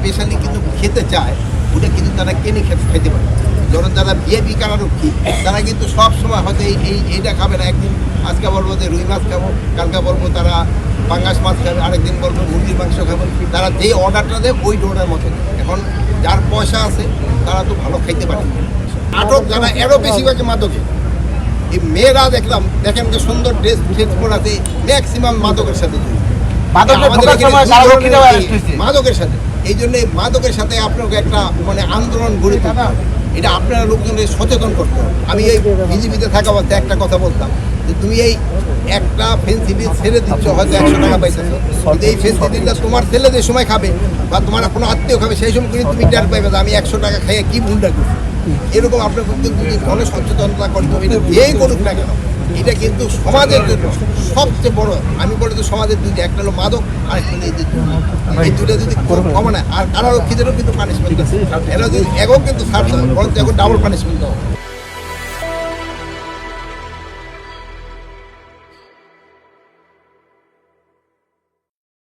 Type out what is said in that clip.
Specially কিন্তু খেতে চায় ওটা কিন্তু তারা কিনে খেতে পারে। ধরুন যারা ভিআইপি কারারক্ষী তারা কিন্তু সব সময় হয়তো এইটা খাবে না, একদিন আজকে বলবো যে রুই মাছ খাবো, কালকে বলবো তারা পাঙ্গাস মাছ খাবে, আরেকদিন বলবো মুরগির মাংস খাবো। তারা যে অর্ডারটা দেয় ওই অর্ডার মতো। এখন যার পয়সা আছে তারা তো ভালো খাইতে পারে। আটক যারা এরও বেশিরভাগই মাদকে, এই মেয়েরা দেখেন যে সুন্দর ড্রেস পরাতে ম্যাক্সিমাম মাদকের সাথে মাদকের সাথে। এই জন্য মাদকের সাথে আপনাকে একটা মানে আন্দোলন গড়ে তুলতে হবে। এটা আপনারা লোকজনকে সচেতন করতে হবে। আমি এই বিজেপিতে থাকা অবস্থায় একটা কথা বলতাম যে তুমি এই একটা ফেন্সিডিল ছেড়ে দিচ্ছ, হয়তো 100 টাকা পাইতেছো, কিন্তু এই ফেন্সিডিলটা তোমার ছেলেদের সময় খাবে বা তোমার কোনো আত্মীয় খাবে, সেই সময় কিন্তু তুমি টের পাইবে আমি 100 টাকা খাইয়ে কি ভুলটা করছি। এরকম আপনার কিন্তু গণসচেতনতা করতে হবে। এটা দিয়েই করুক না কেন, এটা কিন্তু সমাজের জন্য সবচেয়ে বড়। আমি বলি তো সমাজের দুইটা, একটা হলো মাদক আর একটা হলো এই দুটো যদি কমে না, আর কারারক্ষীদেরও কিন্তু পানিশমেন্ট আছে, এরা যদি এগো কিন্তু ছাড় বরঞ্চ এখন ডাবল পানিশমেন্ট দেওয়া।